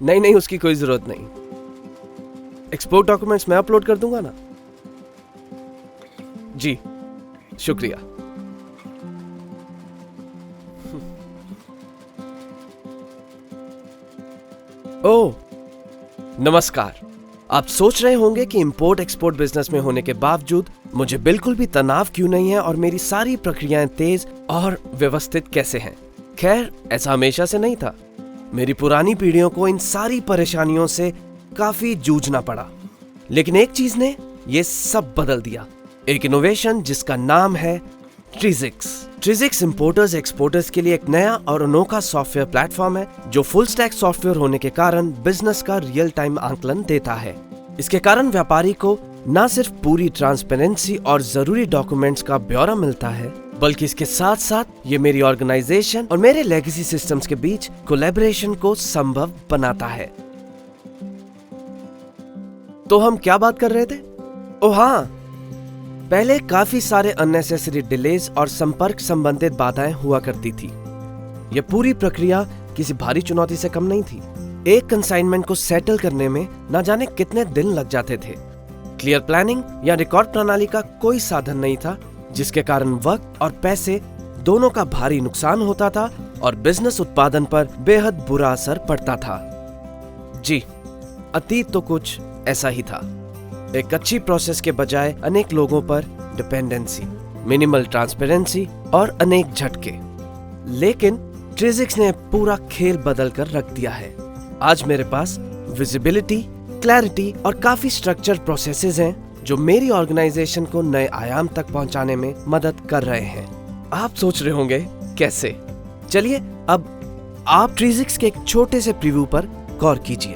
नहीं नहीं, उसकी कोई जरूरत नहीं। एक्सपोर्ट डॉक्यूमेंट्स मैं अपलोड कर दूंगा ना। जी शुक्रिया। ओह नमस्कार। आप सोच रहे होंगे कि इंपोर्ट एक्सपोर्ट बिजनेस में होने के बावजूद मुझे बिल्कुल भी तनाव क्यों नहीं है और मेरी सारी प्रक्रियाएं तेज और व्यवस्थित कैसे हैं। खैर, ऐसा हमेशा से नहीं था। मेरी पुरानी पीढ़ियों को इन सारी परेशानियों से काफी जूझना पड़ा, लेकिन एक चीज ने ये सब बदल दिया। एक इनोवेशन जिसका नाम है ट्रिजिक्स। ट्रिजिक्स इंपोर्टर्स एक्सपोर्टर्स के लिए एक नया और अनोखा सॉफ्टवेयर प्लेटफॉर्म है जो फुल स्टैक सॉफ्टवेयर होने के कारण बिजनेस का रियल टाइम आंकलन देता है। इसके कारण व्यापारी को न सिर्फ पूरी ट्रांसपेरेंसी और जरूरी डॉक्यूमेंट्स का ब्यौरा मिलता है, बल्कि इसके साथ साथ ये मेरी ऑर्गेनाइजेशन और मेरे लेगेसी सिस्टम्स के बीच कोलैबोरेशन को संभव बनाता है। तो हम क्या बात कर रहे थे? ओह हाँ, पहले काफी सारे अननेसेसरी डिलेज और संपर्क संबंधित बाधाएं हुआ करती थी। यह पूरी प्रक्रिया किसी भारी चुनौती से कम नहीं थी। एक कंसाइनमेंट को सेटल करने में न जाने कितने दिन लग जाते थे। क्लियर प्लानिंग या रिकॉर्ड प्रणाली का कोई साधन नहीं था, जिसके कारण वक्त और पैसे दोनों का भारी नुकसान होता था और बिजनेस उत्पादन पर बेहद बुरा असर पड़ता था। जी, अतीत तो कुछ ऐसा ही था। एक अच्छी प्रोसेस के बजाय अनेक लोगों पर डिपेंडेंसी, मिनिमल ट्रांसपेरेंसी और अनेक झटके। लेकिन ट्रिजिक्स ने पूरा खेल बदल कर रख दिया है। आज मेरे पास विजिबिलिटी, क्लैरिटी और काफी स्ट्रक्चर्ड प्रोसेसेस हैं जो मेरी ऑर्गेनाइजेशन को नए आयाम तक पहुंचाने में मदद कर रहे हैं। आप सोच रहे होंगे कैसे? चलिए अब आप ट्रिजिक्स के एक छोटे से प्रीव्यू पर गौर कीजिए।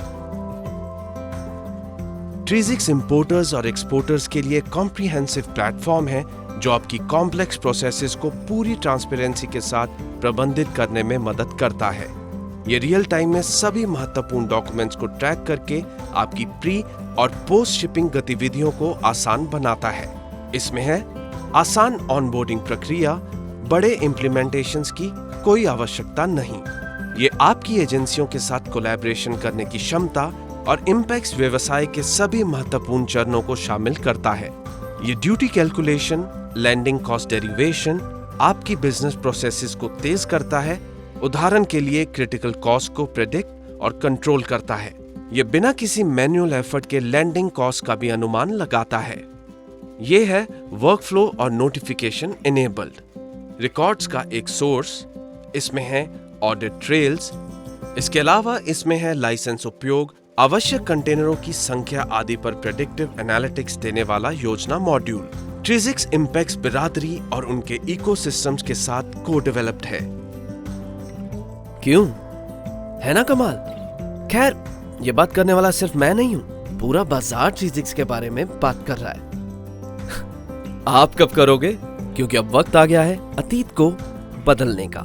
ट्रिजिक्स इंपोर्टर्स और एक्सपोर्टर्स के लिए कॉम्प्रिहेंसिव प्लेटफॉर्म है जो आपकी कॉम्प्लेक्स प्रोसेसेस को पूरी ट्रांसपेरेंसी के साथ प्रबंधित करने में मदद करता है। ये रियल टाइम में सभी महत्वपूर्ण डॉक्यूमेंट्स को ट्रैक करके आपकी प्री और पोस्ट शिपिंग गतिविधियों को आसान बनाता है। इसमें है आसान ऑनबोर्डिंग प्रक्रिया, बड़े इम्प्लीमेंटेशंस की कोई आवश्यकता नहीं। ये आपकी एजेंसियों के साथ कोलैबोरेशन करने की क्षमता और इंपैक्ट व्यवसाय के सभी महत्वपूर्ण चरणों को शामिल करता है। ये duty calculation, landing cost derivation, आपकी बिजनेस प्रोसेसेस को तेज करता है। उदाहरण के लिए क्रिटिकल कॉस्ट को प्रेडिक्ट और कंट्रोल करता है। ये बिना किसी मैन्युअल एफर्ट के लैंडिंग कॉस्ट का भी अनुमान लगाता है। ये है वर्कफ्लो और नोटिफिकेशन इनेबल्ड। रिकॉर्ड्स का एक सोर्स, इसमें है ऑडिट ट्रेल्स। इसके अलावा इसमें है लाइसेंस उपयोग, आवश्यक कंटेनरों की संख्या आदि पर प्रेडिक्टिव एनालिटिक्स देने वाला योजना मॉड्यूल। ट्रिजिक्स इंपैक्ट बिरादरी और उनके इकोसिस्टम्स के साथ को डेवलप्ड है। क्यों? है ना कमाल? खैर, ये बात करने वाला सिर्फ मैं नहीं हूं, पूरा बाजार ट्रिजिक्स के बारे में बात कर रहा है। आप कब करोगे? क्योंकि अब वक्त आ गया है अतीत को बदलने का।